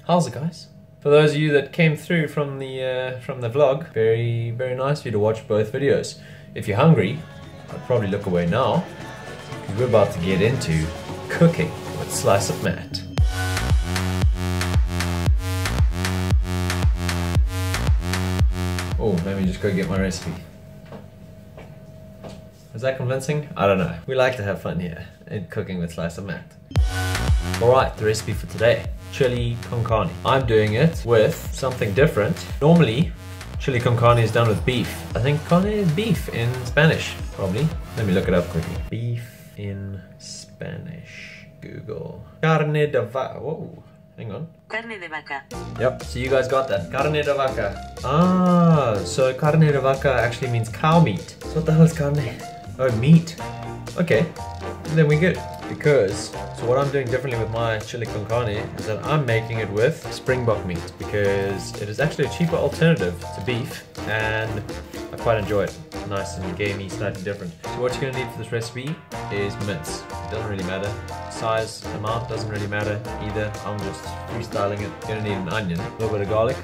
How's it, guys? For those of you that came through from the vlog, very nice of you to watch both videos. If you're hungry, I'd probably look away now, because we're about to get into cooking with Slice of Matt. Oh, let me just go get my recipe. Was that convincing? I don't know. We like to have fun here in cooking with Slice of Matt. Alright, the recipe for today. Chili con carne. I'm doing it with something different. Normally, chili con carne is done with beef. I think carne is beef in Spanish, probably. Let me look it up quickly. Beef in Spanish. Google. Carne de vaca. Whoa, hang on. Carne de vaca. Yep, so you guys got that. Carne de vaca. Ah, so carne de vaca actually means cow meat. So what the hell is carne? Oh, meat. Okay, then we're good. Because, so what I'm doing differently with my chili con carne is that I'm making it with springbok meat, because it is actually a cheaper alternative to beef and I quite enjoy it. Nice and gamey, slightly different. So what you're going to need for this recipe is mince. It doesn't really matter. Size, amount doesn't really matter either. I'm just freestyling it. You're going to need an onion, a little bit of garlic.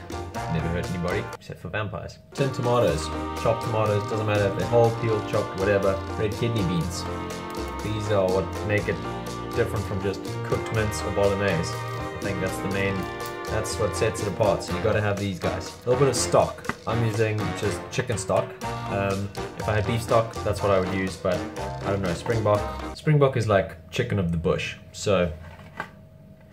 Never hurt anybody, except for vampires. 10 tomatoes, chopped tomatoes, doesn't matter if they're whole, peeled, chopped, whatever. Red kidney beans. These are what make it different from just cooked mince or bolognese. I think that's the main, that's what sets it apart. So you gotta have these guys. A little bit of stock. I'm using just chicken stock. If I had beef stock, that's what I would use, but I don't know, springbok. Springbok is like chicken of the bush. So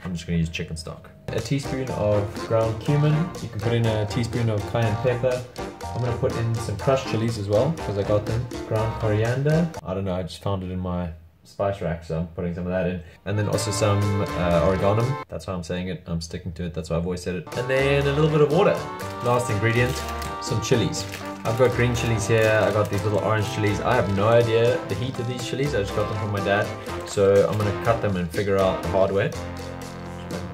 I'm just gonna use chicken stock. A teaspoon of ground cumin. You can put in a teaspoon of cayenne pepper. I'm gonna put in some crushed chilies as well, because I got them. Ground coriander. I don't know, I just found it in my spice rack, so I'm putting some of that in. And then also some oregano. That's how I'm saying it. I'm sticking to it. That's why I've always said it. And then a little bit of water. Last ingredient, some chilies. I've got green chilies here. I got these little orange chilies. I have no idea the heat of these chilies. I just got them from my dad. So I'm gonna cut them and figure out the hard way.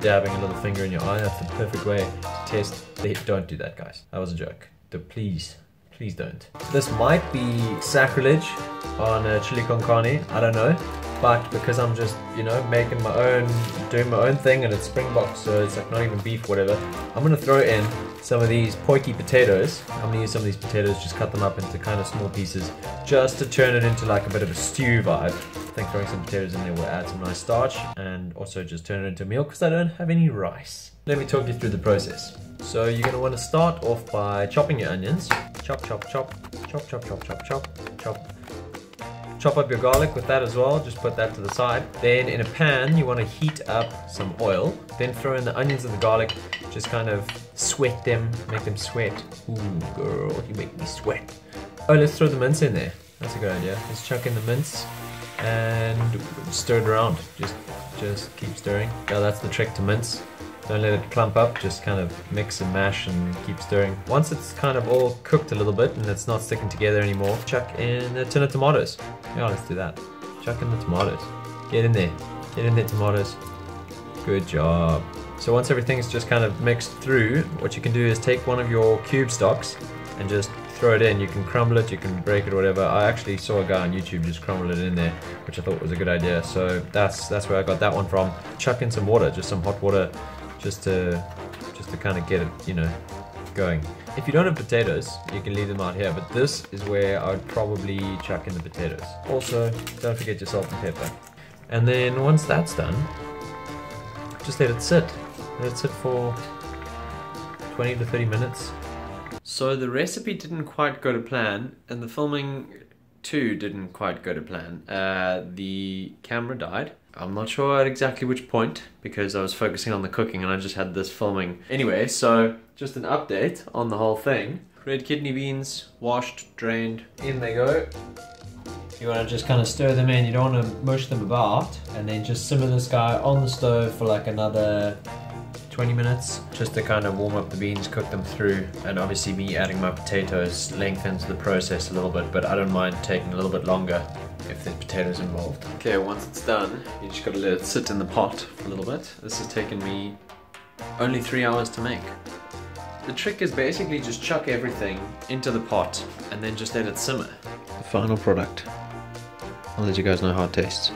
Dabbing a little finger in your eye, that's the perfect way to test. Don't do that, guys. That was a joke. Please don't. This might be sacrilege on chili con carne, I don't know. But because I'm just, you know, making my own, doing my own thing, and it's springbok, so it's like not even beef, whatever. I'm gonna throw in some of these poiky potatoes. I'm gonna use some of these potatoes, just cut them up into kind of small pieces, just to turn it into like a bit of a stew vibe. I think throwing some potatoes in there will add some nice starch, and also just turn it into a meal because I don't have any rice. Let me talk you through the process. So you're gonna want to start off by chopping your onions. Chop, chop, chop, chop, chop, chop, chop, chop, chop. Chop up your garlic with that as well, just put that to the side. Then in a pan, you want to heat up some oil. Then throw in the onions and the garlic, just kind of sweat them, make them sweat. Ooh, girl, you make me sweat. Oh, let's throw the mince in there. That's a good idea. Let's chuck in the mince and stir it around. Just keep stirring. Yeah, that's the trick to mince. Don't let it clump up, just kind of mix and mash and keep stirring. Once it's kind of all cooked a little bit and it's not sticking together anymore, chuck in a tin of tomatoes. Yeah, let's do that. Chuck in the tomatoes. Get in there, tomatoes. Good job. So once everything's just kind of mixed through, what you can do is take one of your cube stocks and just throw it in. You can crumble it, you can break it or whatever. I actually saw a guy on YouTube just crumble it in there, which I thought was a good idea. So that's where I got that one from. Chuck in some water, just some hot water, just to kind of get it, you know, going. If you don't have potatoes, you can leave them out here, but this is where I would probably chuck in the potatoes. Also, don't forget your salt and pepper. And then once that's done, just let it sit. Let it sit for 20 to 30 minutes. So the recipe didn't quite go to plan, and the filming too didn't quite go to plan. The camera died. I'm not sure at exactly which point, because I was focusing on the cooking and I just had this filming. Anyway, so just an update on the whole thing. Red kidney beans, washed, drained, in they go. You want to just kind of stir them in, you don't want to mush them about, and then just simmer this guy on the stove for like another 20 minutes, just to kind of warm up the beans, cook them through, and obviously me adding my potatoes lengthens the process a little bit, but I don't mind taking a little bit longer if there's potatoes involved. Okay, once it's done, you just gotta let it sit in the pot for a little bit. This has taken me only 3 hours to make. The trick is basically just chuck everything into the pot and then just let it simmer. The final product. I'll let you guys know how it tastes.